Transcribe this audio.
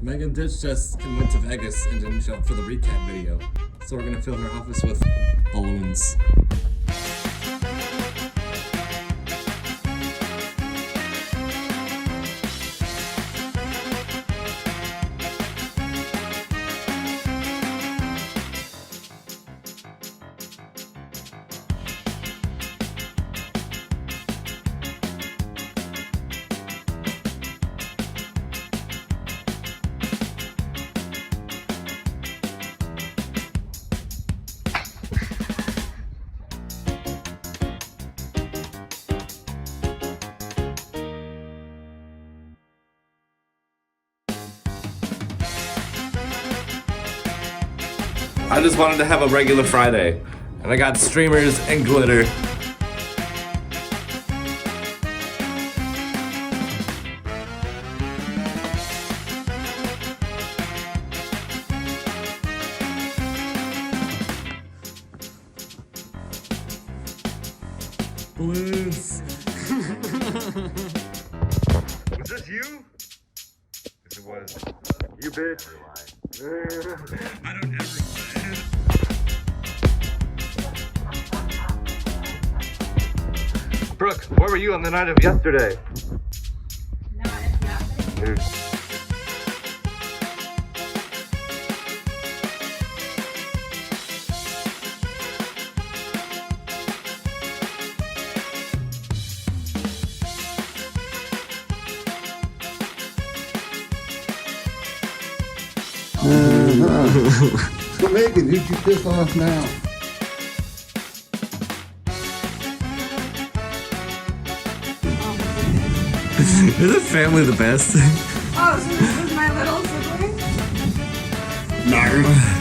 Megan ditched us and went to Vegas and didn't show up for the recap video. So we're gonna fill her office with balloons. I just wanted to have a regular Friday, and I got streamers and glitter. Balloons. Was this you? Yes, it was. You bitch. I don't ever say. Brooke, where were you on the night of yesterday? Nothing. So Megan, who'd you piss off now? Isn't family the best? Oh, so this is my little sibling? No.